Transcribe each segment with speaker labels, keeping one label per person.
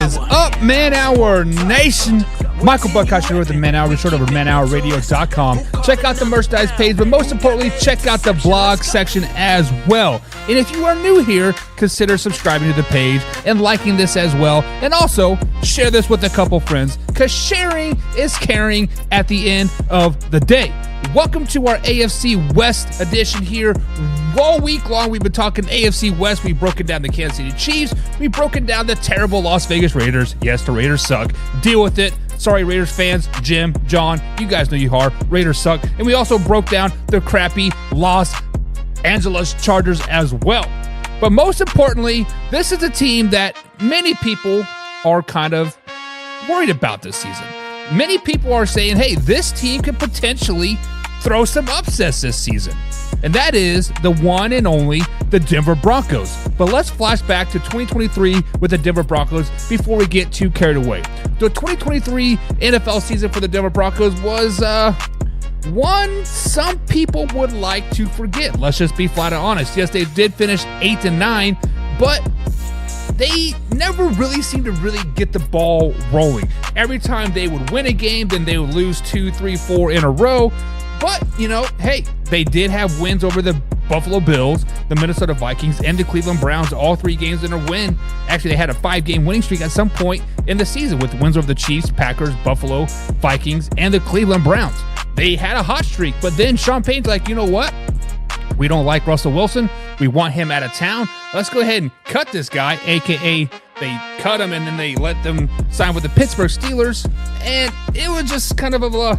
Speaker 1: is up, Man Hour Nation? Michael Buckhouse here with the Man Hour. Be sure to over manhourradio.com. Check out the merchandise page, but most importantly, check out the blog section as well. And if you are new here, consider subscribing to the page and liking this as well. And also, share this with a couple friends, because sharing is caring at the end of the day. Welcome to our AFC West edition here. All week long, we've been talking AFC West. We've broken down the Kansas City Chiefs. We've broken down the terrible Las Vegas Raiders. Yes, the Raiders suck. Deal with it. Sorry, Raiders fans. Jim, John, you guys know you are. Raiders suck. And we also broke down the crappy Los Angeles Chargers as well. But most importantly, this is a team that many people are kind of worried about this season. Many people are saying, hey, this team could potentially throw some upsets this season. And that is the one and only the Denver Broncos. But let's flash back to 2023 with the Denver Broncos before we get too carried away. The 2023 NFL season for the Denver Broncos was one some people would like to forget. Let's just be flat out honest. Yes, they did finish 8-9, but they never really seemed to really get the ball rolling. Every time they would win a game, then they would lose 2, 3, 4 in a row. But, hey, they did have wins over the Buffalo Bills, the Minnesota Vikings, and the Cleveland Browns, all 3 games in a win. Actually, they had a 5-game winning streak at some point in the season with wins over the Chiefs, Packers, Buffalo, Vikings, and the Cleveland Browns. They had a hot streak, but then Sean Payton's like, you know what? We don't like Russell Wilson. We want him out of town. Let's go ahead and cut this guy, a.k.a. they cut him and then they let them sign with the Pittsburgh Steelers. And it was just kind of a,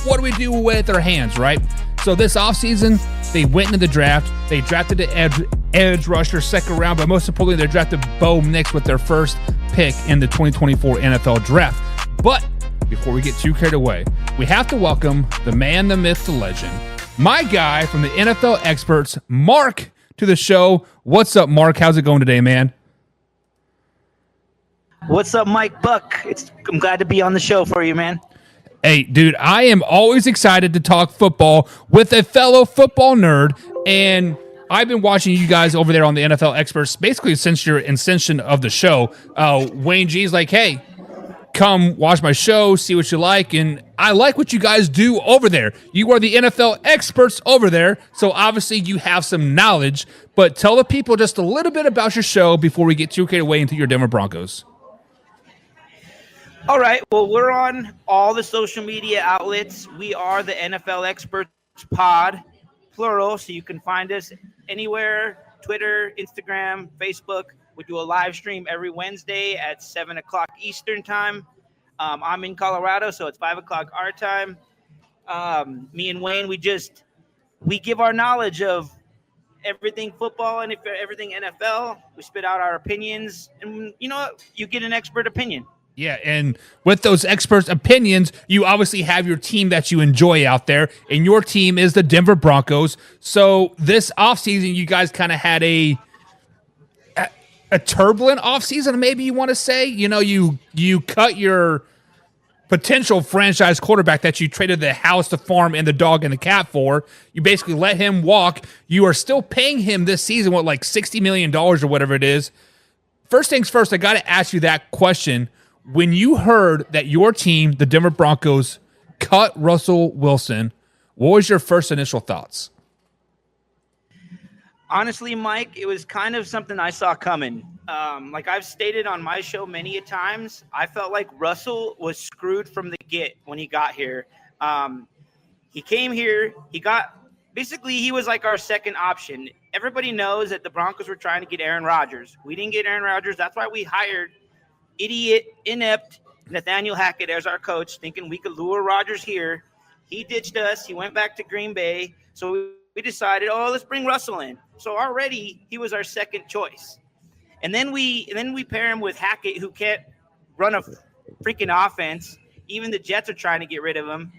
Speaker 1: what do we do with our hands, right? So this offseason, they went into the draft. They drafted the edge rusher second round, but most importantly, they drafted Bo Nix with their first pick in the 2024 NFL draft. But before we get too carried away, we have to welcome the man, the myth, the legend, my guy from the NFL Experts, Mark, to the show. What's up, Mark? How's it going today, man?
Speaker 2: What's up, Mike Buck? I'm glad to be on the show for you, man.
Speaker 1: Hey, dude, I am always excited to talk football with a fellow football nerd, and I've been watching you guys over there on the NFL Experts basically since your inception of the show. Wayne G's like, hey, come watch my show, see what you like, and I like what you guys do over there. You are the NFL experts over there, so obviously you have some knowledge, but tell the people just a little bit about your show before we get too carried away into your Denver Broncos.
Speaker 2: All right, well, we're on all the social media outlets. We are the NFL Experts Pod, plural, so you can find us anywhere, Twitter, Instagram, Facebook. We do a live stream every Wednesday at 7 o'clock Eastern time. I'm in Colorado, so it's 5 o'clock our time. Me and Wayne, we give our knowledge of everything football and everything NFL. We spit out our opinions, and you know what? You get an expert opinion.
Speaker 1: Yeah, and with those experts' opinions, you obviously have your team that you enjoy out there, and your team is the Denver Broncos. So this offseason, you guys kind of had a turbulent offseason, maybe you want to say. You cut your potential franchise quarterback that you traded the house, the farm, and the dog and the cat for. You basically let him walk. You are still paying him this season, like $60 million or whatever it is. First things first, I got to ask you that question. When you heard that your team, the Denver Broncos, cut Russell Wilson, what was your first initial thoughts?
Speaker 2: Honestly, Mike, it was kind of something I saw coming. Like I've stated on my show many a times, I felt like Russell was screwed from the get when he got here. He came here, he was like our second option. Everybody knows that the Broncos were trying to get Aaron Rodgers. We didn't get Aaron Rodgers. That's why we hired inept Nathaniel Hackett as our coach, thinking we could lure Rodgers here. He ditched us. He went back to Green Bay. So we decided, let's bring Russell in. So already he was our second choice. And then we pair him with Hackett, who can't run a freaking offense. Even the Jets are trying to get rid of him.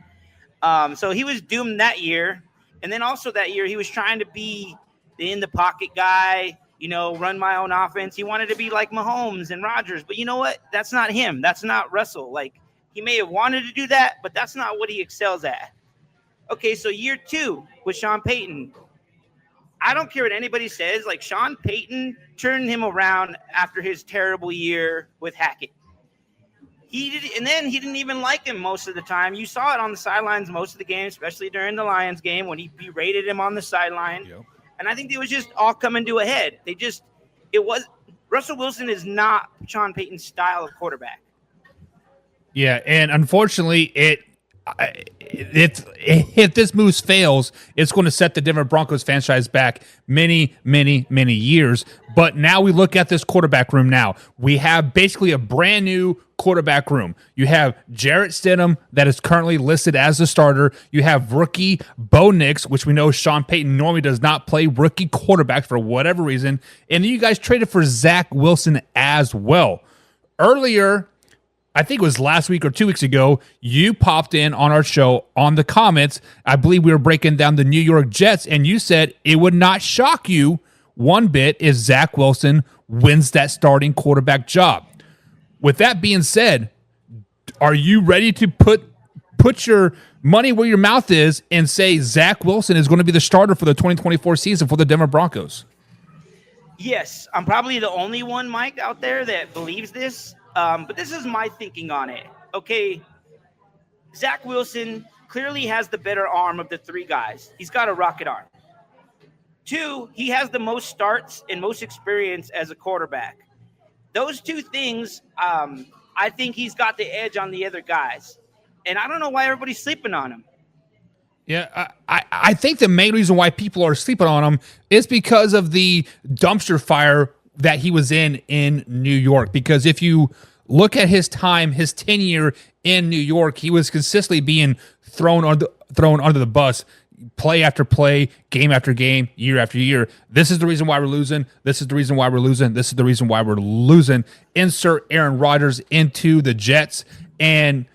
Speaker 2: So he was doomed that year. And then also that year, he was trying to be the in-the-pocket guy, run my own offense. He wanted to be like Mahomes and Rodgers. But you know what? That's not him. That's not Russell. Like, he may have wanted to do that, but that's not what he excels at. Okay, so year 2 with Sean Payton. I don't care what anybody says. Like, Sean Payton turned him around after his terrible year with Hackett. And then he didn't even like him most of the time. You saw it on the sidelines most of the game, especially during the Lions game when he berated him on the sideline.
Speaker 1: Yep.
Speaker 2: And I think it was just all coming to a head. Russell Wilson is not Sean Payton's style of quarterback.
Speaker 1: Yeah, and unfortunately, if this move fails, it's going to set the Denver Broncos franchise back many, many, many years. But now we look at this quarterback room now. We have basically a brand new quarterback room. You have Jarrett Stidham that is currently listed as the starter. You have rookie Bo Nix, which we know Sean Payton normally does not play rookie quarterback for whatever reason. And then you guys traded for Zach Wilson as well. Earlier, I think it was last week or 2 weeks ago, you popped in on our show on the comments. I believe we were breaking down the New York Jets, and you said it would not shock you one bit if Zach Wilson wins that starting quarterback job. With that being said, are you ready to put your money where your mouth is and say Zach Wilson is going to be the starter for the 2024 season for the Denver Broncos?
Speaker 2: Yes, I'm probably the only one, Mike, out there that believes this. But this is my thinking on it. Okay, Zach Wilson clearly has the better arm of the three guys. He's got a rocket arm. 2, he has the most starts and most experience as a quarterback. Those 2 things, I think he's got the edge on the other guys. And I don't know why everybody's sleeping on him.
Speaker 1: Yeah, I think the main reason why people are sleeping on him is because of the dumpster fire that he was in New York. Because if you look at his time, his tenure in New York, he was consistently being thrown under the bus, play after play, game after game, year after year. This is the reason why we're losing. This is the reason why we're losing. This is the reason why we're losing. Insert Aaron Rodgers into the Jets. And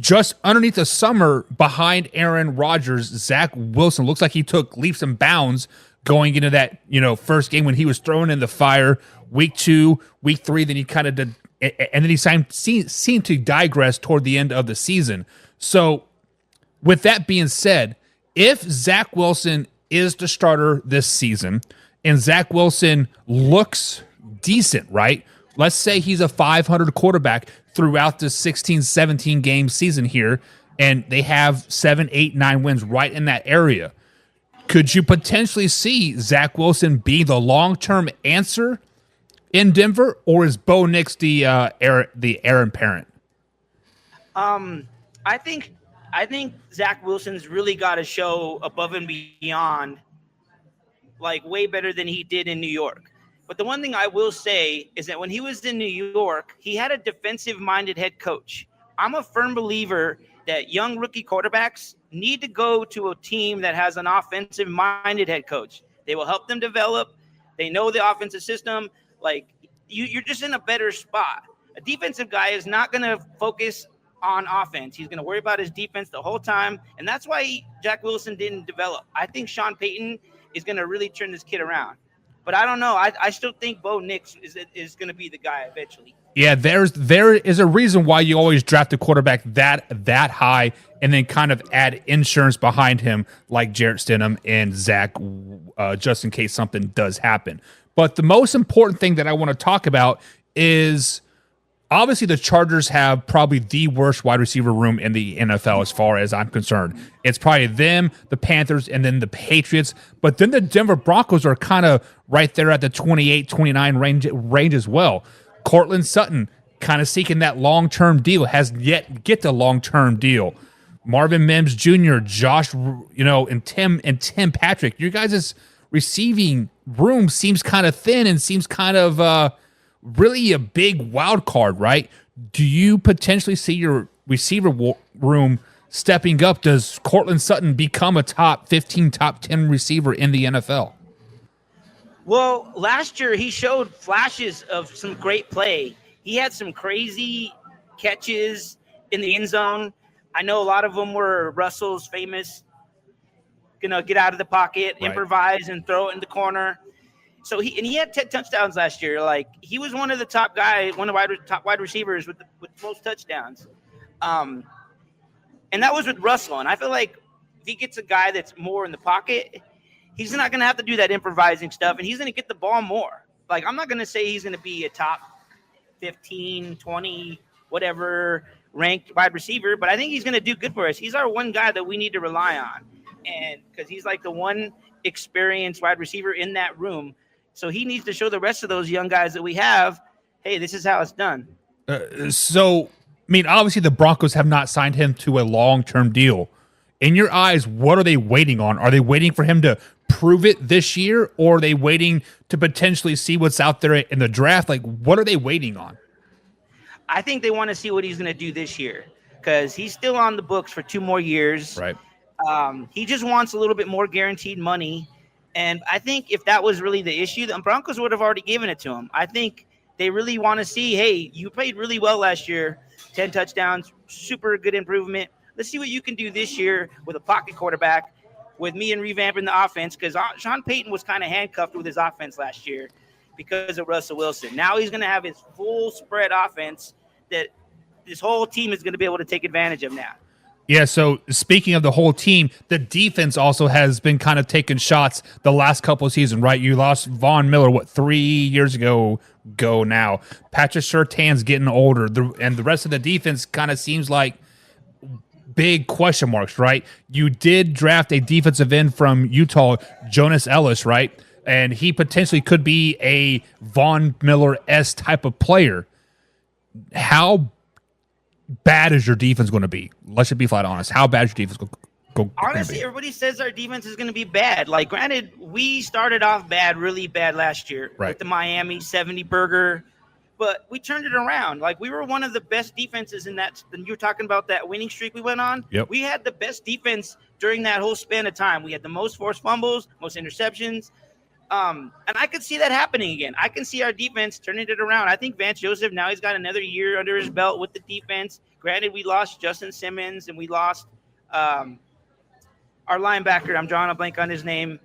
Speaker 1: just underneath the summer behind Aaron Rodgers, Zach Wilson looks like he took leaps and bounds going into that, first game when he was thrown in the fire. Week 2, week 3, then he kind of did, and then he seemed to digress toward the end of the season. So, with that being said, if Zach Wilson is the starter this season, and Zach Wilson looks decent, right? Let's say he's a 500 quarterback throughout the 16, 17 game season here, and they have 7, 8, 9 wins right in that area. Could you potentially see Zach Wilson be the long-term answer in Denver, or is Bo Nix the heir apparent?
Speaker 2: I think Zach Wilson's really got to show above and beyond, like way better than he did in New York. But the one thing I will say is that when he was in New York, he had a defensive-minded head coach. I'm a firm believer that young rookie quarterbacks need to go to a team that has an offensive-minded head coach. They will help them develop. They know the offensive system. Like, you're just in a better spot. A defensive guy is not going to focus on offense. He's going to worry about his defense the whole time, and that's why Jack Wilson didn't develop. I think Sean Payton is going to really turn this kid around. But I don't know. I still think Bo Nix is going to be the guy eventually. Yeah,
Speaker 1: there is a reason why you always draft a quarterback that high and then kind of add insurance behind him like Jarrett Stidham and Zach, just in case something does happen. But the most important thing that I want to talk about is obviously the Chargers have probably the worst wide receiver room in the NFL as far as I'm concerned. It's probably them, the Panthers, and then the Patriots. But then the Denver Broncos are kind of right there at the 28, 29 range as well. Cortland Sutton kind of seeking that long-term deal, has yet get the long-term deal. Marvin Mims Jr., Josh, and Tim Patrick. Your guys' receiving room seems kind of thin and seems kind of really a big wild card, right? Do you potentially see your receiver room stepping up? Does Cortland Sutton become a top 15, top 10 receiver in the NFL?
Speaker 2: Well, last year he showed flashes of some great play. He had some crazy catches in the end zone. I know a lot of them were Russell's famous, get out of the pocket, right, improvise, and throw it in the corner. So he had 10 touchdowns last year. Like, he was one of the top guys, one of the top wide receivers with most touchdowns. And that was with Russell. And I feel like if he gets a guy that's more in the pocket, he's not going to have to do that improvising stuff, and he's going to get the ball more. Like, I'm not going to say he's going to be a top 15, 20 whatever ranked wide receiver, but I think he's going to do good for us. He's our one guy that we need to rely on, and because he's like the one experienced wide receiver in that room. So he needs to show the rest of those young guys that we have, hey, this is how it's done.
Speaker 1: Obviously the Broncos have not signed him to a long-term deal. In your eyes, what are they waiting on? Are they waiting for him to prove it this year, or are they waiting to potentially see what's out there in the draft? Like, what are they waiting on?
Speaker 2: I think they want to see what he's going to do this year because he's still on the books for 2 more years.
Speaker 1: Right.
Speaker 2: He just wants a little bit more guaranteed money. And I think if that was really the issue, the Broncos would have already given it to him. I think they really want to see, hey, you played really well last year, 10 touchdowns, super good improvement. Let's see what you can do this year with a pocket quarterback, with me and revamping the offense, because Sean Payton was kind of handcuffed with his offense last year because of Russell Wilson. Now he's going to have his full spread offense that this whole team is going to be able to take advantage of now.
Speaker 1: Yeah, so speaking of the whole team, the defense also has been kind of taking shots the last couple of seasons, right? You lost Von Miller, 3 years ago now. Patrick Surtain's getting older, and the rest of the defense kind of seems like big question marks, right? You did draft a defensive end from Utah, Jonas Ellis, right? And he potentially could be a Von Miller-esque type of player. How bad is your defense going to be? Let's just be flat honest. How bad is your defense going to be?
Speaker 2: Honestly, everybody says our defense is going to be bad. Like, granted, we started off bad, really bad last year with the Miami 70 burger, but we turned it around. Like, we were one of the best defenses in that. And you were talking about that winning streak we went on.
Speaker 1: Yep.
Speaker 2: We had the best defense during that whole span of time. We had the most forced fumbles, most interceptions. And I could see that happening again. I can see our defense turning it around. I think Vance Joseph, now he's got another year under his belt with the defense. Granted, we lost Justin Simmons and we lost our linebacker. I'm drawing a blank on his name.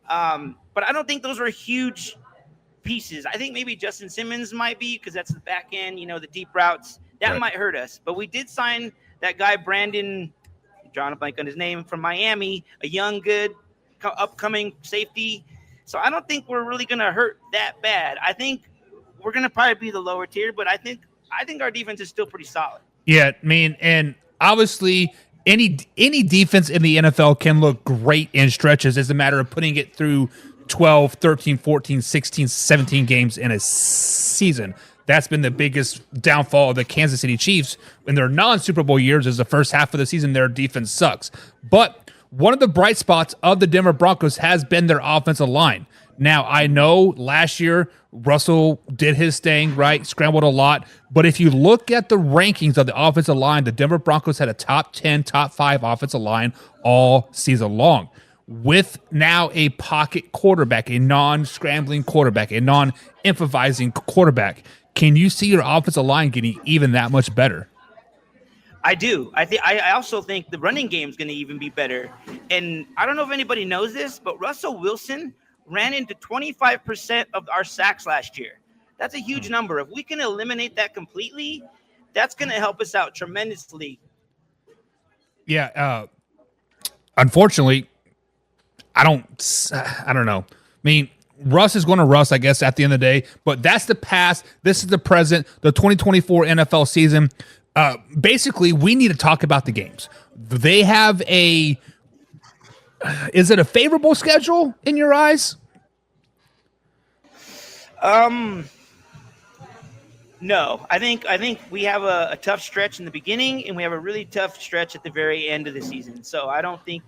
Speaker 2: But I don't think those were huge pieces. I think maybe Justin Simmons might be, because that's the back end, the deep routes. That might hurt us. But we did sign that guy, Brandon, drawing a blank on his name, from Miami, a young, good, upcoming safety. So I don't think we're really going to hurt that bad. I think we're going to probably be the lower tier, but I think our defense is still pretty solid.
Speaker 1: Yeah, and obviously any defense in the NFL can look great in stretches. It's a matter of putting it through 12, 13, 14, 16, 17 games in a season. That's been the biggest downfall of the Kansas City Chiefs in their non-Super Bowl years, is the first half of the season their defense sucks. But one of the bright spots of the Denver Broncos has been their offensive line. Now, I know last year Russell did his thing, right? Scrambled a lot. But if you look at the rankings of the offensive line, the Denver Broncos had a top 10, top 5 offensive line all season long. With now a pocket quarterback, a non-scrambling quarterback, a non-improvising quarterback, can you see your offensive line getting even that much better?
Speaker 2: I do. I also think the running game is going to even be better. And I don't know if anybody knows this, but Russell Wilson ran into 25% of our sacks last year. That's a huge number. If we can eliminate that completely, that's going to help us out tremendously.
Speaker 1: Yeah. Unfortunately, I don't know. Russ is going to Russ, I guess, at the end of the day. But that's the past. This is the present. The 2024 NFL season. Basically, we need to talk about the games. They have is it a favorable schedule in your eyes?
Speaker 2: No, I think we have a tough stretch in the beginning, and we have a really tough stretch at the very end of the season. So I don't think,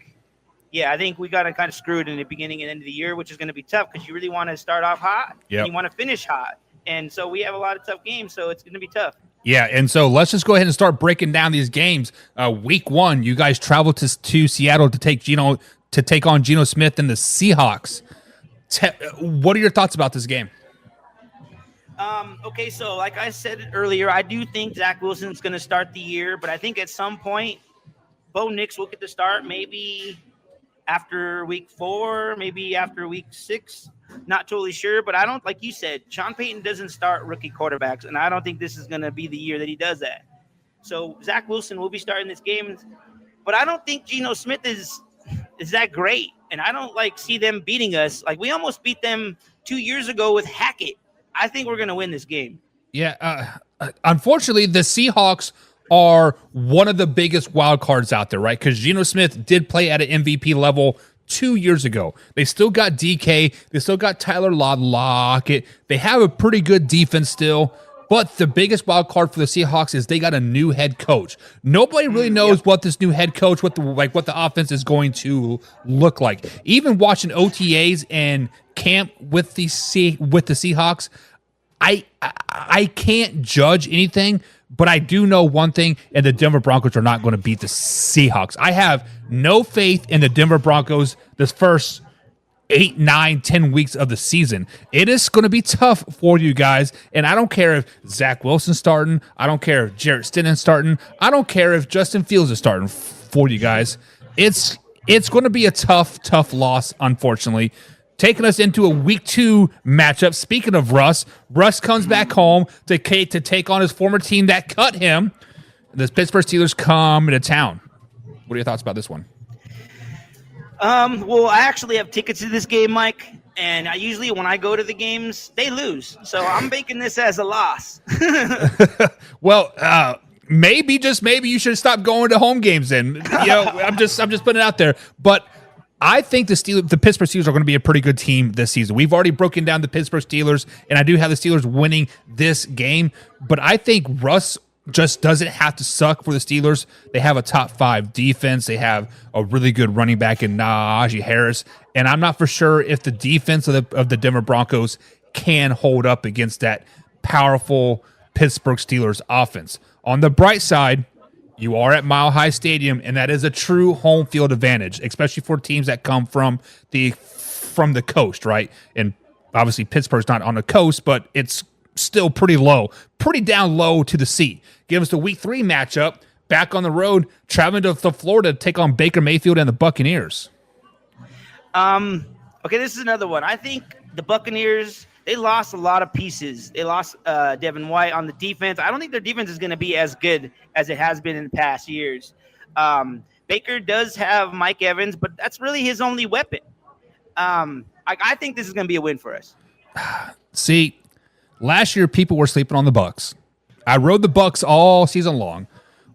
Speaker 2: I think we got to kind of screwed in the beginning and end of the year, which is going to be tough because you really want to start off hot and you want to finish hot. And so we have a lot of tough games, so it's going to be tough. Yeah,
Speaker 1: and so let's just go ahead and start breaking down these games. Week 1, you guys traveled to Seattle to take on Geno Smith and the Seahawks. What are your thoughts about this game?
Speaker 2: Okay, so like I said earlier, I do think Zach Wilson's going to start the year, but I think at some point, Bo Nix will get the start, maybe after week 4, maybe after week 6. Not totally sure, but I don't, like you said, Sean Payton doesn't start rookie quarterbacks, and I don't think this is going to be the year that he does that. So Zach Wilson will be starting this game, but I don't think Geno Smith is that great, and I don't see them beating us. Like, we almost beat them 2 years ago with Hackett. I think we're going to win this game.
Speaker 1: Yeah, unfortunately, the Seahawks are one of the biggest wild cards out there, right? Because Geno Smith did play at an MVP level 2 years ago. They still got DK. They still got Tyler Lockett. They have a pretty good defense still. But the biggest wild card for the Seahawks is they got a new head coach. Nobody really knows what this new head coach, what the offense is going to look like. Even watching OTAs and camp with the Seahawks, I can't judge anything, but I do know one thing, and the Denver Broncos are not going to beat the Seahawks. I have no faith in the Denver Broncos this first 8, 9, 10 weeks of the season. It is going to be tough for you guys, and I don't care if Zach Wilson's starting. I don't care if Jarrett Stinnen's starting. I don't care if Justin Fields is starting for you guys. It's going to be a tough loss, unfortunately. Taking us into a week 2 matchup. Speaking of Russ comes back home to take on his former team that cut him. The Pittsburgh Steelers come into town. What are your thoughts about this one?
Speaker 2: Well, I actually have tickets to this game, Mike, and I usually, when I go to the games, they lose. So I'm making this as a loss.
Speaker 1: Well, maybe, just maybe, you should stop going to home games then. I'm just putting it out there. But I think the Pittsburgh Steelers are going to be a pretty good team this season. We've already broken down the Pittsburgh Steelers, and I do have the Steelers winning this game. But I think Russ just doesn't have to suck for the Steelers. They have a top 5 defense. They have a really good running back in Najee Harris. And I'm not for sure if the defense of the Denver Broncos can hold up against that powerful Pittsburgh Steelers offense. On the bright side, you are at Mile High Stadium, and that is a true home field advantage, especially for teams that come from the coast, right? And obviously Pittsburgh's not on the coast, but it's still pretty down low to the sea. Give us the week 3 matchup, back on the road, traveling to Florida to take on Baker Mayfield and the Buccaneers.
Speaker 2: Okay, this is another one. I think the Buccaneers, they lost a lot of pieces. They lost Devin White on the defense. I don't think their defense is going to be as good as it has been in the past years. Baker does have Mike Evans, but that's really his only weapon. I think this is going to be a win for us.
Speaker 1: See, last year people were sleeping on the Bucs. I rode the Bucs all season long.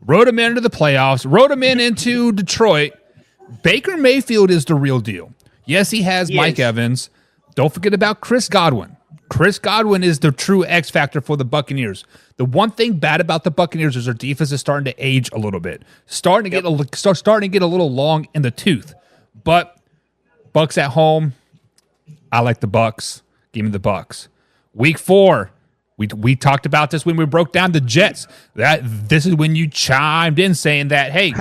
Speaker 1: Rode them into the playoffs. Rode them into Detroit. Baker Mayfield is the real deal. Yes, he has Mike Evans. Don't forget about Chris Godwin. Chris Godwin is the true X factor for the Buccaneers. The one thing bad about the Buccaneers is their defense is starting to age a little bit, starting to get a little long in the tooth. But Bucs at home, I like the Bucs. Give me the Bucs. Week 4, we talked about this when we broke down the Jets. This is when you chimed in saying that, hey,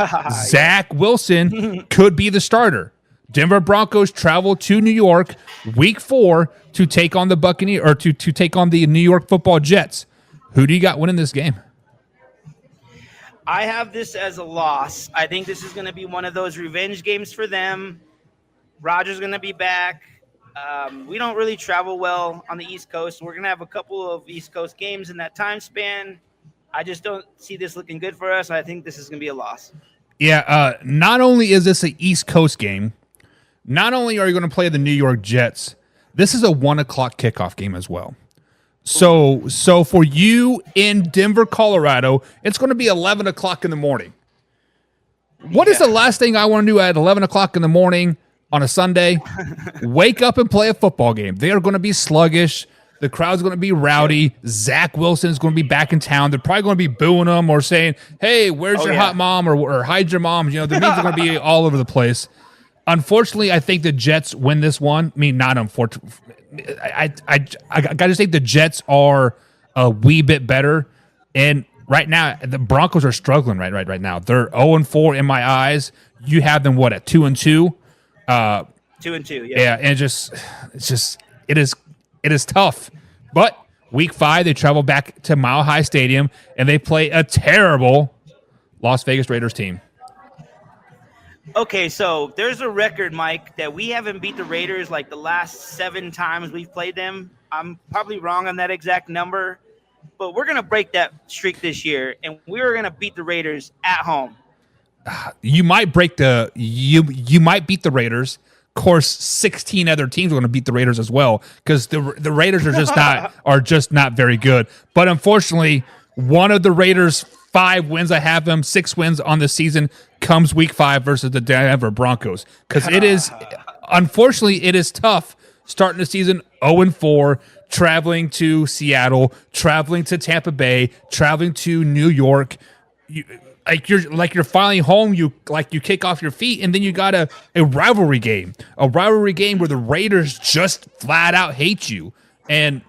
Speaker 1: Zach Wilson could be the starter. Denver Broncos travel to New York week 4 to take on the Buccaneers, or to take on the New York Football Jets. Who do you got winning this game?
Speaker 2: I have this as a loss. I think this is going to be one of those revenge games for them. Rodgers going to be back. We don't really travel well on the East Coast. We're going to have a couple of East Coast games in that time span. I just don't see this looking good for us. I think this is going to be a loss. Yeah,
Speaker 1: not only is this an East Coast game, not only are you going to play the New York Jets, this is a 1 o'clock kickoff game as well. So for you in Denver, Colorado, it's going to be 11 o'clock in the morning. What is the last thing I want to do at 11 o'clock in the morning on a Sunday? Wake up and play a football game. They are going to be sluggish. The crowd's going to be rowdy. Zach Wilson is going to be back in town. They're probably going to be booing him or saying, hey, where's your hot mom, or hide your mom. You know, the memes are going to be all over the place. Unfortunately, I think the Jets win this one. I mean, not unfortunately. I got to think the Jets are a wee bit better. And right now, the Broncos are struggling right now. They're 0-4 in my eyes. You have them, what, at 2-2?
Speaker 2: 2-2, yeah.
Speaker 1: Yeah, and it is tough. But week 5, they travel back to Mile High Stadium, and they play a terrible Las Vegas Raiders team.
Speaker 2: Okay, so there's a record, Mike, that we haven't beat the Raiders like the last 7 times we've played them. I'm probably wrong on that exact number, but we're going to break that streak this year, and we're going to beat the Raiders at home.
Speaker 1: You might beat the Raiders. Of course, 16 other teams are going to beat the Raiders as well, because the Raiders are just not very good. But unfortunately, one of the Raiders' 5 wins, I have them 6 wins on the season, comes week 5 versus the Denver Broncos. Because it is, unfortunately, it is tough starting the season 0-4, traveling to Seattle, traveling to Tampa Bay, traveling to New York. You're finally home. You kick off your feet, and then you got a rivalry game where the Raiders just flat out hate you. And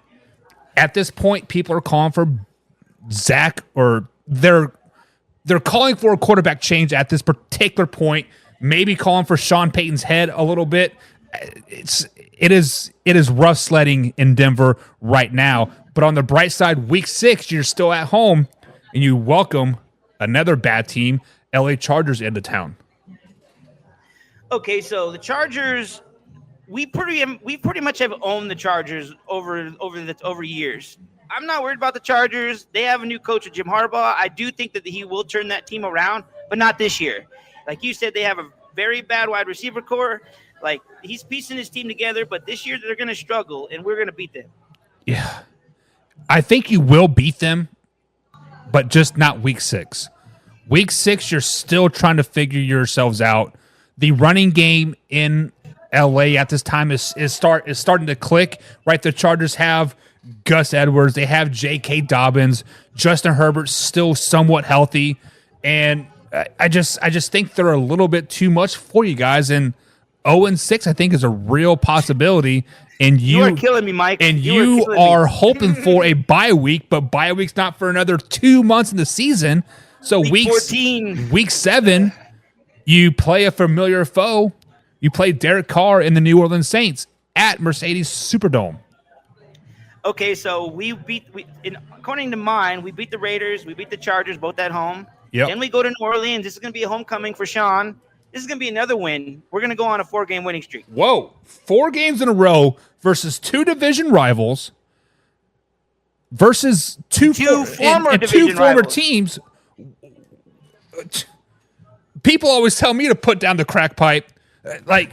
Speaker 1: at this point, people are calling for Zach, or they're calling for a quarterback change at this particular point. Maybe calling for Sean Payton's head a little bit. It is rough sledding in Denver right now. But on the bright side, week 6, you're still at home, and you welcome another bad team, LA Chargers, into town.
Speaker 2: Okay, so the Chargers, we pretty much have owned the Chargers over years. I'm not worried about the Chargers. They have a new coach with Jim Harbaugh. I do think that he will turn that team around, but not this year. Like you said, they have a very bad wide receiver core. Like, he's piecing his team together, but this year they're going to struggle, and we're going to beat them.
Speaker 1: Yeah. I think you will beat them, but just not week 6. Week 6, you're still trying to figure yourselves out. The running game in LA at this time is starting to click, right? The Chargers have Gus Edwards. They have J.K. Dobbins. Justin Herbert's still somewhat healthy. And I just think they're a little bit too much for you guys. And 0-6, I think, is a real possibility. And you
Speaker 2: are killing me, Mike.
Speaker 1: And you are hoping for a bye week, but bye week's not for another 2 months in the season. So week 7, you play a familiar foe. You play Derek Carr and the New Orleans Saints at Mercedes Superdome.
Speaker 2: Okay, so according to mine, we beat the Raiders, we beat the Chargers, both at home.
Speaker 1: Yep.
Speaker 2: Then we go to New Orleans. This is going to be a homecoming for Sean. This is going to be another win. We're going to go on a 4-game winning streak.
Speaker 1: Whoa. 4 games in a row versus 2 division rivals versus two former teams. People always tell me to put down the crack pipe. Like,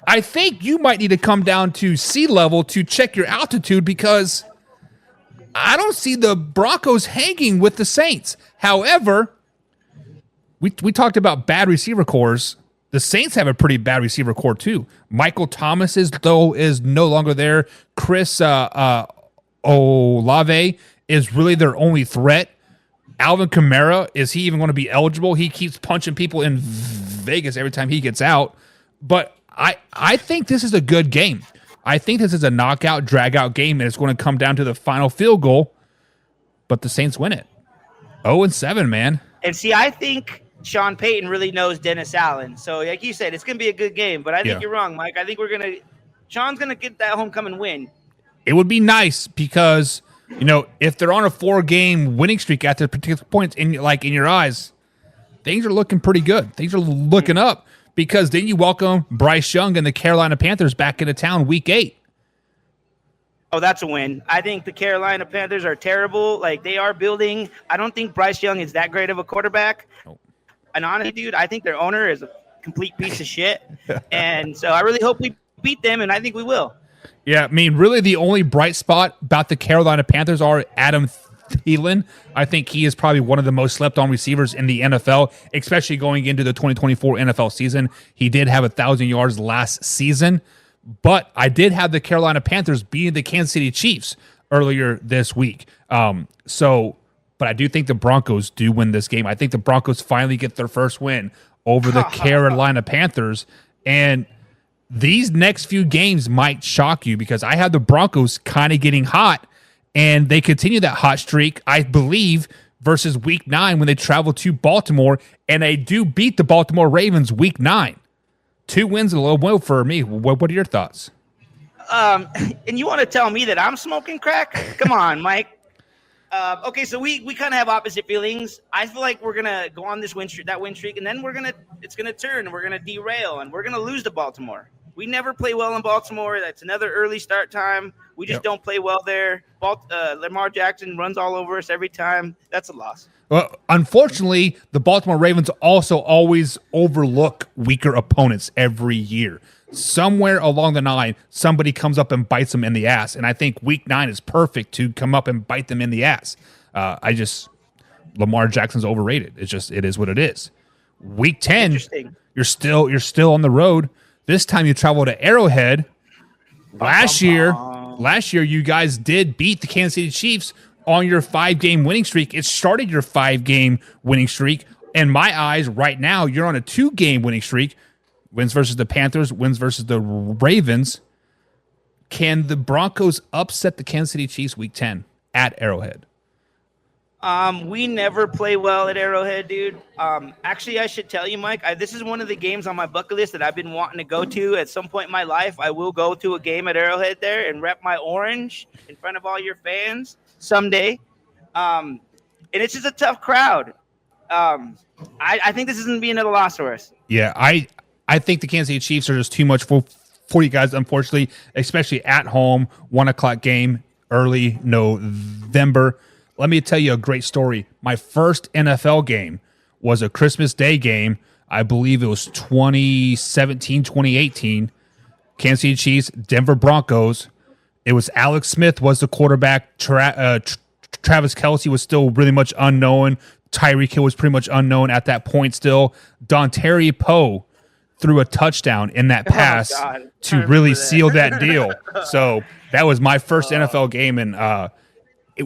Speaker 1: I think you might need to come down to sea level to check your altitude, because I don't see the Broncos hanging with the Saints. However, we talked about bad receiver cores. The Saints have a pretty bad receiver core too. Michael Thomas is no longer there. Chris Olave is really their only threat. Alvin Kamara, is he even going to be eligible? He keeps punching people in Vegas every time he gets out. But I think this is a good game. I think this is a knockout, drag-out game, and it's going to come down to the final field goal. But the Saints win it. 0-7, man.
Speaker 2: And see, I think Sean Payton really knows Dennis Allen. So, like you said, it's going to be a good game. But I think you're wrong, Mike. I think Sean's going to get that homecoming win.
Speaker 1: It would be nice, because, if they're on a 4-game winning streak at the particular points, in your eyes, things are looking pretty good. Things are looking up, because then you welcome Bryce Young and the Carolina Panthers back into town week 8.
Speaker 2: Oh, that's a win. I think the Carolina Panthers are terrible. Like, they are building. I don't think Bryce Young is that great of a quarterback. Oh. And honestly, dude, I think their owner is a complete piece of shit. And so I really hope we beat them, and I think we will.
Speaker 1: Yeah, I mean, really the only bright spot about the Carolina Panthers are Adam Thielen. I think he is probably one of the most slept-on receivers in the NFL, especially going into the 2024 NFL season. He did have 1,000 yards last season, but I did have the Carolina Panthers beating the Kansas City Chiefs earlier this week. But I do think the Broncos do win this game. I think the Broncos finally get their first win over the Carolina Panthers, and these next few games might shock you, because I have the Broncos kind of getting hot, and they continue that hot streak, I believe, versus week 9 when they travel to Baltimore, and they do beat the Baltimore Ravens week 9. 2 wins and a little win for me. What are your thoughts?
Speaker 2: And you want to tell me that I'm smoking crack? Come on, Mike. Okay, so we kind of have opposite feelings. I feel like we're gonna go on this win streak, and then it's gonna turn, and we're gonna derail, and we're gonna lose to Baltimore. We never play well in Baltimore. That's another early start time. We just don't play well there. Lamar Jackson runs all over us every time. That's a loss.
Speaker 1: Well, unfortunately, the Baltimore Ravens also always overlook weaker opponents every year. Somewhere along the line, somebody comes up and bites them in the ass, and I think week 9 is perfect to come up and bite them in the ass. I Lamar Jackson's overrated. It is what it is. Week 10, you're still on the road. This time you travel to Arrowhead. Last year, you guys did beat the Kansas City Chiefs on your 5-game winning streak. It started your 5-game winning streak. In my eyes, right now, you're on a 2-game winning streak. Wins versus the Panthers, wins versus the Ravens. Can the Broncos upset the Kansas City Chiefs week 10 at Arrowhead?
Speaker 2: We never play well at Arrowhead, dude. Actually, I should tell you, Mike, this is one of the games on my bucket list that I've been wanting to go to at some point in my life. I will go to a game at Arrowhead there and rep my orange in front of all your fans someday. And it's just a tough crowd. I think this is going to be another loss for us.
Speaker 1: Yeah, I think the Kansas City Chiefs are just too much for you guys, unfortunately, especially at home, 1:00 game, early November. Let me tell you a great story. My first NFL game was a Christmas Day game. I believe it was 2017, 2018. Kansas City Chiefs, Denver Broncos. It was Alex Smith was the quarterback. Travis Kelce was still really much unknown. Tyreek Hill was pretty much unknown at that point still. Dontari Poe threw a touchdown in that pass to really seal that deal. So that was my first NFL game, and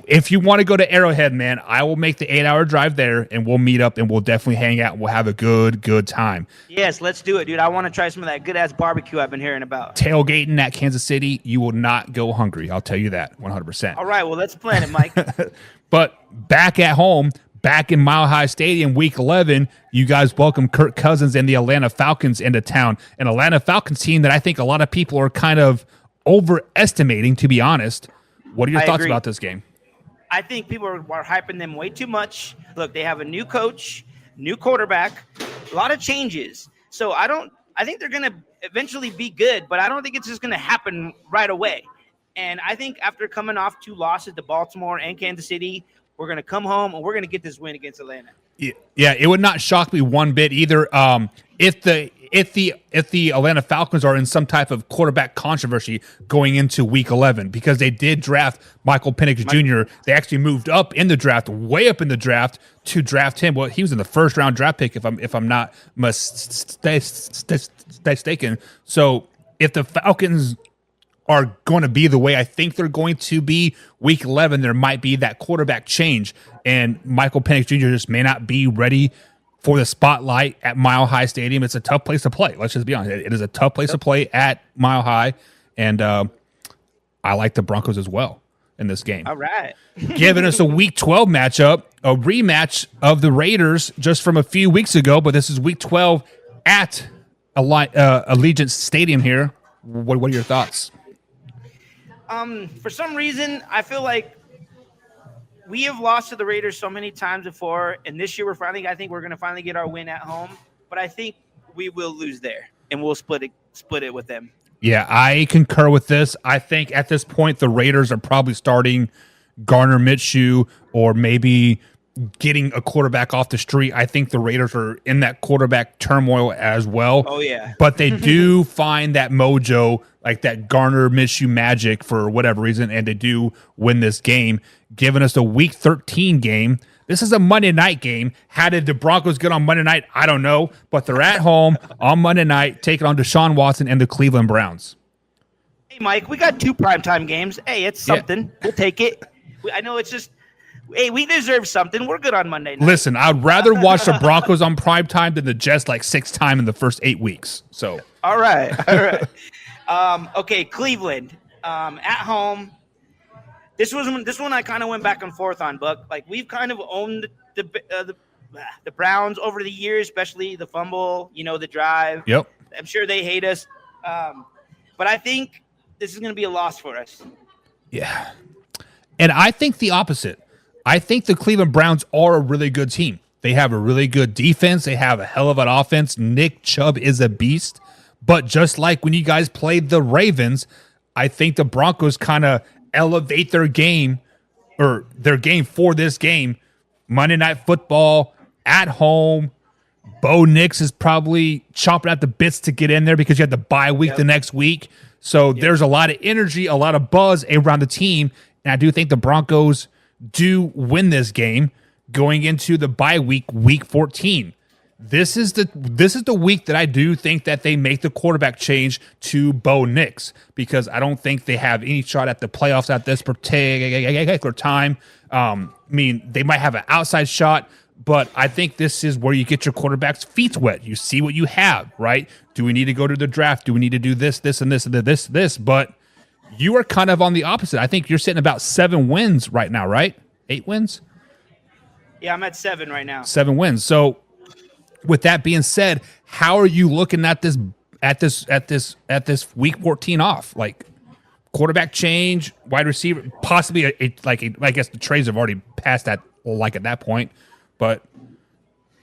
Speaker 1: if you want to go to Arrowhead, man, I will make the 8-hour drive there, and we'll meet up, and we'll definitely hang out, and we'll have a good time.
Speaker 2: Yes, let's do it, dude. I want to try some of that good-ass barbecue I've been hearing about.
Speaker 1: Tailgating at Kansas City, you will not go hungry. I'll tell you that 100%.
Speaker 2: All right, well, let's plan it, Mike.
Speaker 1: But back at home, back in Mile High Stadium, Week 11, you guys welcome Kirk Cousins and the Atlanta Falcons into town. An Atlanta Falcons team that I think a lot of people are kind of overestimating, to be honest. What are your thoughts about this game?
Speaker 2: I think people are hyping them way too much. Look, they have a new coach, new quarterback, a lot of changes. So I think they're going to eventually be good, but I don't think it's just going to happen right away. And I think after coming off 2 losses to Baltimore and Kansas City, we're going to come home and we're going to get this win against Atlanta.
Speaker 1: Yeah, it would not shock me one bit either. If the Atlanta Falcons are in some type of quarterback controversy going into Week 11, because they did draft Michael Penix Jr. They actually moved up in the draft, way up in the draft, to draft him. Well, he was in the first round draft pick, if I'm not mistaken. So if the Falcons are going to be the way I think they're going to be Week 11, there might be that quarterback change, and Michael Penix Jr. just may not be ready for the spotlight at Mile High Stadium. It's a tough place to play. Let's just be honest. It is a tough place to play at Mile High, and I like the Broncos as well in this game.
Speaker 2: All right.
Speaker 1: Giving us a Week 12 matchup, a rematch of the Raiders just from a few weeks ago, but this is Week 12 at Allegiant Stadium here. What are your thoughts?
Speaker 2: For some reason, I feel like we have lost to the Raiders so many times before, and this year I think we're going to finally get our win at home, but I think we will lose there, and we'll split it with them.
Speaker 1: Yeah, I concur with this. I think at this point, the Raiders are probably starting Gardner Minshew or maybe getting a quarterback off the street. I think the Raiders are in that quarterback turmoil as well.
Speaker 2: Oh, yeah.
Speaker 1: But they do find that mojo, like that Gardner Minshew magic for whatever reason, and they do win this game, giving us a Week 13 game. This is a Monday night game. How did the Broncos get on Monday night? I don't know, but they're at home on Monday night, taking on Deshaun Watson and the Cleveland Browns.
Speaker 2: Hey, Mike, we got 2 primetime games. Hey, it's something. Yeah. We'll take it. I know it's just, hey, we deserve something. We're good on Monday night.
Speaker 1: Listen, I'd rather watch the Broncos on primetime than the Jets like 6 times in the first 8 weeks. So,
Speaker 2: all right. Okay, Cleveland at home. This one I kind of went back and forth on, Buck. Like, we've kind of owned the Browns over the years, especially the fumble, the drive.
Speaker 1: Yep.
Speaker 2: I'm sure they hate us. But I think this is going to be a loss for us.
Speaker 1: Yeah. And I think the opposite. I think the Cleveland Browns are a really good team. They have a really good defense. They have a hell of an offense. Nick Chubb is a beast. But just like when you guys played the Ravens, I think the Broncos kind of elevate their game for this game. Monday Night Football at home. Bo Nix is probably chomping at the bits to get in there because you have the bye week the next week. So there's a lot of energy, a lot of buzz around the team. And I do think the Broncos do win this game going into the bye week, week 14. This is the week that I do think that they make the quarterback change to Bo Nix, because I don't think they have any shot at the playoffs at this particular time. I mean, they might have an outside shot, but I think this is where you get your quarterback's feet wet. You see what you have, right? Do we need to go to the draft? Do we need to do this, and this? But you are kind of on the opposite. I think you're sitting about 7 wins right now, right? 8 wins?
Speaker 2: Yeah, I'm at 7 right now.
Speaker 1: 7 wins. So, with that being said, how are you looking at this week 14 off? Like, quarterback change, wide receiver, possibly I guess the trades have already passed that, like, at that point, but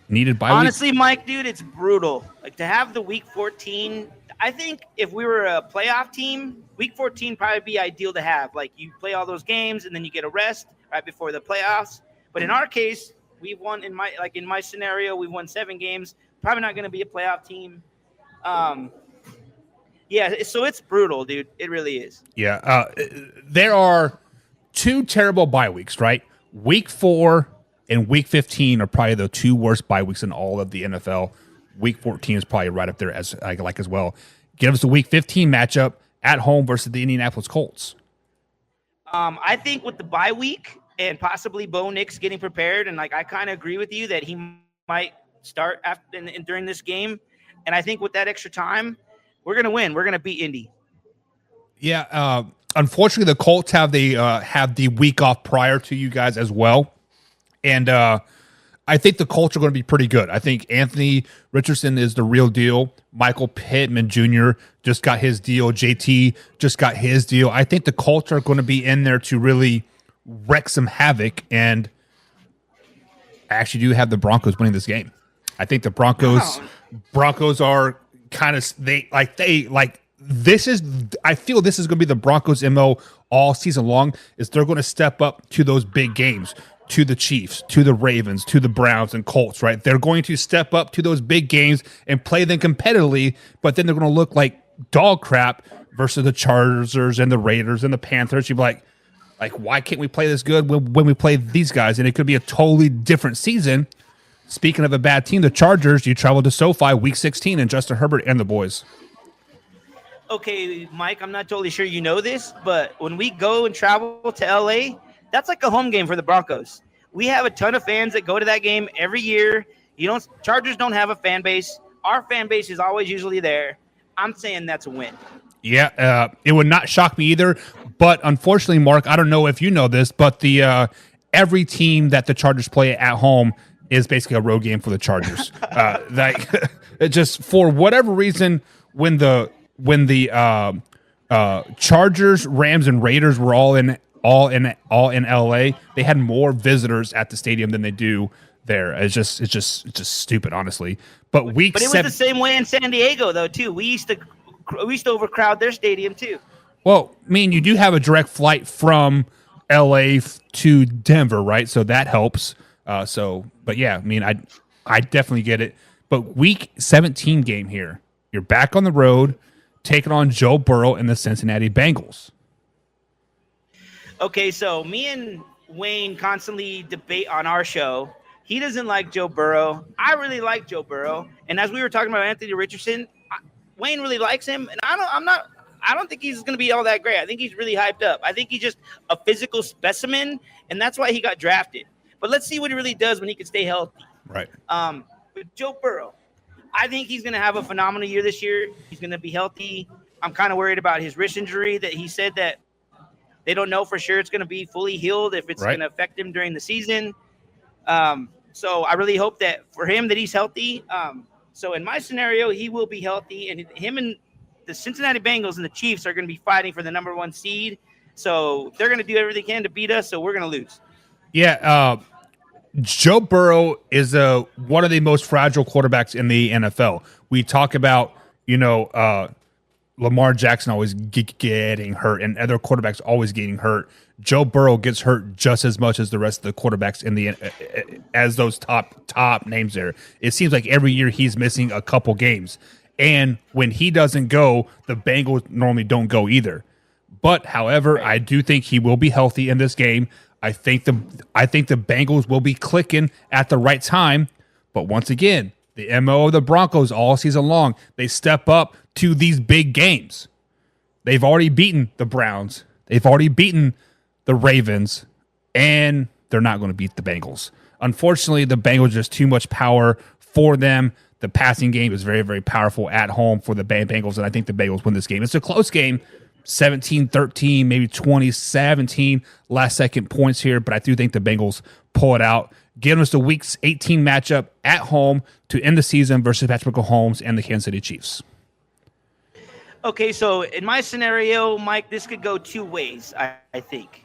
Speaker 1: needed bye week.
Speaker 2: Honestly, Mike, dude, it's brutal. Like, to have the week 14, I think if we were a playoff team, week 14 probably be ideal to have. Like, you play all those games and then you get a rest right before the playoffs. But in our case, we've won in my scenario, we've won 7 games. Probably not going to be a playoff team. Yeah, so it's brutal, dude. It really is.
Speaker 1: Yeah, there are 2 terrible bye weeks, right? Week 4 and week 15 are probably the 2 worst bye weeks in all of the NFL. Week 14 is probably right up there as well. Give us the week 15 matchup at home versus the Indianapolis Colts.
Speaker 2: I think with the bye week and possibly Bo Nix getting prepared, and like I kind of agree with you that he might start after and during this game, and I think with that extra time, we're gonna win. We're gonna beat Indy.
Speaker 1: Yeah, unfortunately, the Colts have the week off prior to you guys as well, and I think the Colts are going to be pretty good. I think Anthony Richardson is the real deal. Michael Pittman Jr. just got his deal. JT just got his deal. I think the Colts are going to be in there to really wreak some havoc, and I actually do have the Broncos winning this game. I think the Broncos are kind of this is, I feel this is going to be the Broncos' MO all season long, is they're going to step up to those big games, to the Chiefs, to the Ravens, to the Browns and Colts, right? They're going to step up to those big games and play them competitively, but then they're going to look like dog crap versus the Chargers and the Raiders and the Panthers. You'd be like, why can't we play this good when we play these guys? And it could be a totally different season. Speaking of a bad team, the Chargers, you travel to SoFi week 16 and Justin Herbert and the boys.
Speaker 2: Okay, Mike, I'm not totally sure you know this, but when we go and travel to LA, that's like a home game for the Broncos. We have a ton of fans that go to that game every year. Chargers don't have a fan base. Our fan base is always usually there. I'm saying that's a win.
Speaker 1: Yeah, it would not shock me either. But unfortunately, Mark, I don't know if you know this, but the every team that the Chargers play at home is basically a road game for the Chargers. It just, for whatever reason, when the Chargers, Rams, and Raiders were all in LA, they had more visitors at the stadium than they do there. It's just stupid, honestly. But
Speaker 2: it was the same way in San Diego, though, too. We used to overcrowd their stadium too. Well,
Speaker 1: I mean, you do have a direct flight from LA to Denver, right? So that helps. But yeah, I mean, I definitely get it. But week 17 game here, you're back on the road, taking on Joe Burrow and the Cincinnati Bengals.
Speaker 2: Okay, so me and Wayne constantly debate on our show. He doesn't like Joe Burrow. I really like Joe Burrow. And as we were talking about Anthony Richardson, Wayne really likes him. And I don't think he's going to be all that great. I think he's really hyped up. I think he's just a physical specimen, and that's why he got drafted. But let's see what he really does when he can stay healthy.
Speaker 1: Right.
Speaker 2: But Joe Burrow, I think he's going to have a phenomenal year this year. He's going to be healthy. I'm kind of worried about his wrist injury that he said that they don't know for sure it's going to be fully healed, if it's going to affect him during the season. So I really hope that for him that he's healthy. So in my scenario, he will be healthy, and him and the Cincinnati Bengals and the Chiefs are going to be fighting for the number 1 seed. So they're going to do everything they can to beat us, so we're going to lose. Yeah,
Speaker 1: Joe Burrow is one of the most fragile quarterbacks in the NFL. We talk about, Lamar Jackson always getting hurt and other quarterbacks always getting hurt. Joe Burrow gets hurt just as much as the rest of the quarterbacks as those top names there. It seems like every year he's missing a couple games. And when he doesn't go, the Bengals normally don't go either. But, however, I do think he will be healthy in this game. I think the Bengals will be clicking at the right time. But once again, the MO of the Broncos all season long, they step up to these big games. They've already beaten the Browns. They've already beaten the Ravens, and they're not going to beat the Bengals. Unfortunately, the Bengals just too much power for them. The passing game is very, very powerful at home for the Bengals, and I think the Bengals win this game. It's a close game, 17-13, maybe 20-17, last-second points here, but I do think the Bengals pull it out, giving us the Week 18 matchup at home to end the season versus Patrick Mahomes and the Kansas City Chiefs.
Speaker 2: Okay, so in my scenario, Mike, this could go two ways, I think.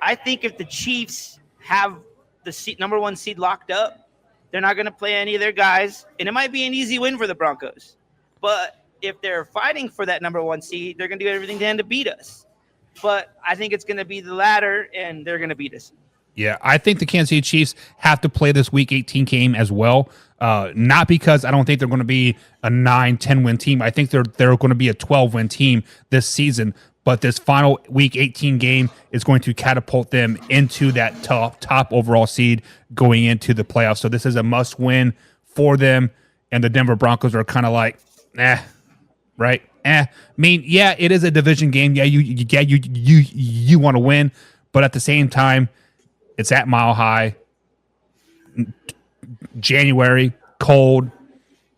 Speaker 2: I think if the Chiefs have the number one seed locked up, they're not going to play any of their guys, and it might be an easy win for the Broncos. But if they're fighting for that number one seed, they're going to do everything they can to beat us. But I think it's going to be the latter, and they're going to beat us.
Speaker 1: Yeah, I think the Kansas City Chiefs have to play this Week 18 game as well. Not because I don't think they're going to be a 9-10 win team. I think they're going to be a 12-win team this season. But this final Week 18 game is going to catapult them into that top overall seed going into the playoffs. So this is a must-win for them. And the Denver Broncos are kind of like, right? I mean, yeah, it is a division game. Yeah, you want to win, but at the same time, it's at Mile High, January, cold.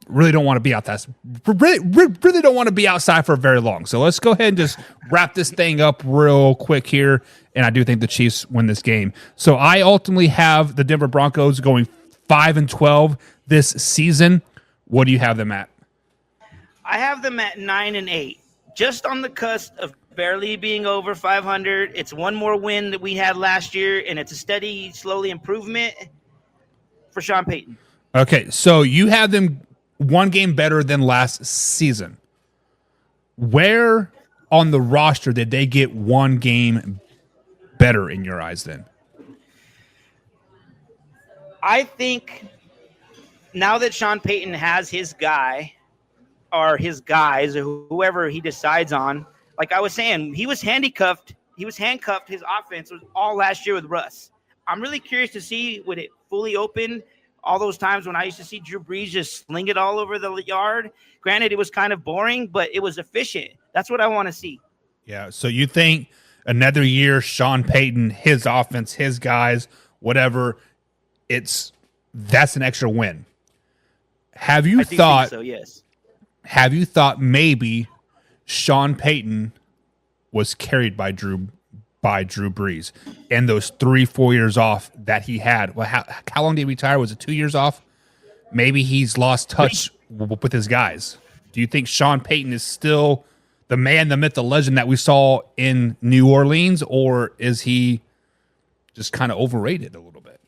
Speaker 1: Really don't want to be outside. Really don't want to be outside for very long. So let's go ahead and just wrap this thing up real quick here. And I do think the Chiefs win this game. So I ultimately have the Denver Broncos going 5-12 this season. What do you have them at?
Speaker 2: I have them at 9-8, just on the cusp of barely being over 500. It's one more win that we had last year, and it's a steady, slowly improvement for Sean Payton.
Speaker 1: Okay, so you have them one game better than last season. Where on the roster did they get one game better in your eyes then?
Speaker 2: I think now that Sean Payton has his guy or his guys or whoever he decides on, like I was saying, he was handcuffed. His offense was all last year with Russ. I'm really curious to see when it fully opened. All those times when I used to see Drew Brees just sling it all over the yard. Granted, it was kind of boring, but it was efficient. That's what I want to see.
Speaker 1: Yeah, so you think another year, Sean Payton, his offense, his guys, whatever, that's an extra win. Have you thought
Speaker 2: so, yes.
Speaker 1: Have you thought maybe Sean Payton was carried by Drew Brees and those 3-4 years off that he had? Well, how long did he retire? Was it 2 years off? Maybe he's lost touch with his guys. Do you think Sean Payton is still the man, the myth, the legend that we saw in New Orleans, or is he just kind of overrated a little bit?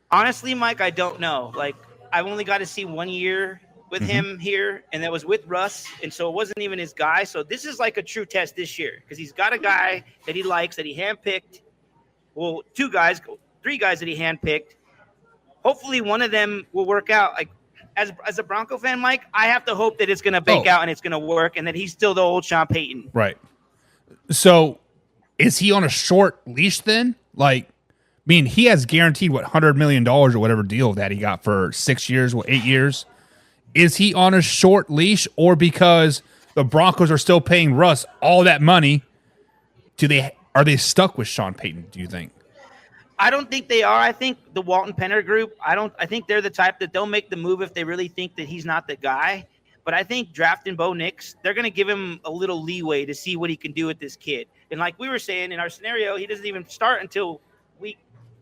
Speaker 2: Honestly, Mike, I don't know. Like, I've only got to see 1 year with him here, and that was with Russ, and so it wasn't even his guy. So this is like a true test this year because he's got a guy that he likes, that he handpicked. Well, 3 guys that he handpicked. Hopefully one of them will work out. Like, as a Bronco fan, Mike, I have to hope that it's going to bake out and it's going to work and that he's still the old Sean Payton.
Speaker 1: Right. So is he on a short leash then? Like, I mean, he has guaranteed, $100 million or whatever deal that he got for 6 years, 8 years. Is he on a short leash, or because the Broncos are still paying Russ all that money, are they stuck with Sean Payton, do you think?
Speaker 2: I don't think they are. I think the Walton Penner group, I think they're the type that they'll make the move if they really think that he's not the guy. But I think drafting Bo Nix, they're going to give him a little leeway to see what he can do with this kid. And like we were saying in our scenario, he doesn't even start until week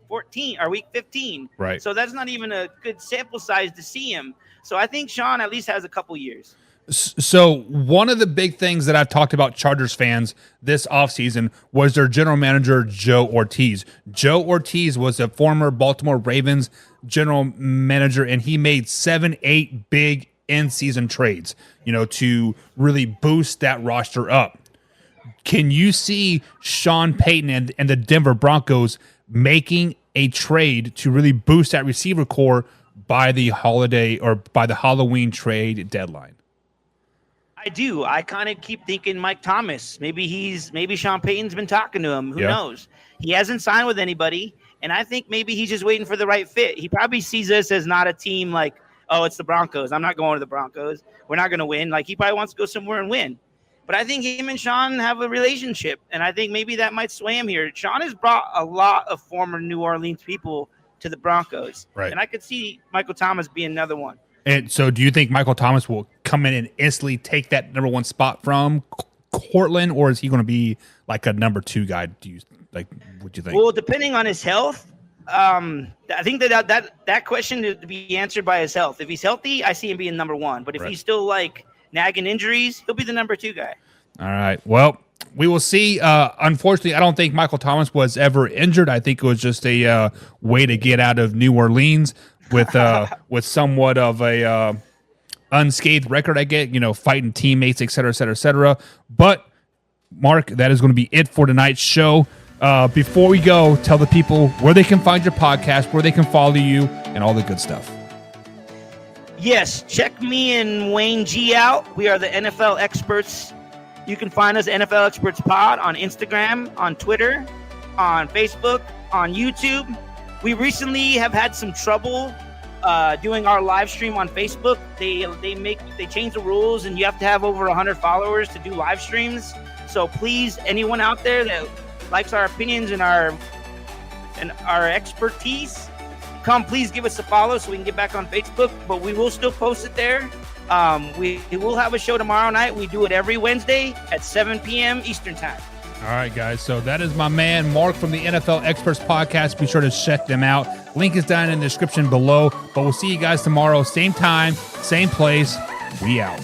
Speaker 2: 14 or week 15.
Speaker 1: Right.
Speaker 2: So that's not even a good sample size to see him. So I think Sean at least has a couple years.
Speaker 1: So one of the big things that I've talked about Chargers fans this offseason was their general manager, Joe Ortiz. Joe Ortiz was a former Baltimore Ravens general manager, and he made 7-8 big in-season trades, to really boost that roster up. Can you see Sean Payton and the Denver Broncos making a trade to really boost that receiver core by the holiday or by the Halloween trade deadline?
Speaker 2: I do. I kind of keep thinking Mike Thomas. Maybe Sean Payton's been talking to him. Who knows? He hasn't signed with anybody, and I think maybe he's just waiting for the right fit. He probably sees us as not a team like, oh, it's the Broncos. I'm not going to the Broncos. We're not going to win. Like, he probably wants to go somewhere and win. But I think him and Sean have a relationship, and I think maybe that might sway him here. Sean has brought a lot of former New Orleans people to the Broncos,
Speaker 1: right?
Speaker 2: And I could see Michael Thomas being another one.
Speaker 1: And so do you think Michael Thomas will come in and instantly take that number one spot from Cortland, or is he going to be like a number two guy? What do you think?
Speaker 2: Well, depending on his health, I think that question to be answered by his health. If he's healthy, I see him being number one. But if he's still like nagging injuries, he'll be the number two guy.
Speaker 1: All right. Well, we will see. Unfortunately, I don't think Michael Thomas was ever injured. I think it was just a way to get out of New Orleans with somewhat of a unscathed record. I get, fighting teammates, et cetera, et cetera, et cetera. But Mark, that is going to be it for tonight's show. Before we go, tell the people where they can find your podcast, where they can follow you, and all the good stuff.
Speaker 2: Yes, check me and Wayne G out. We are the NFL Experts. You can find us NFL Experts Pod on Instagram, on Twitter, on Facebook, on YouTube. We recently have had some trouble doing our live stream on Facebook. They changed the rules, and you have to have over 100 followers to do live streams. So please, anyone out there that likes our opinions and our expertise, please give us a follow so we can get back on Facebook. But we will still post it there. We will have a show tomorrow night. We do it every Wednesday at 7 p.m. Eastern time.
Speaker 1: All right, guys. So that is my man, Mark from the NFL Experts Podcast. Be sure to check them out. Link is down in the description below. But we'll see you guys tomorrow. Same time, same place. We out.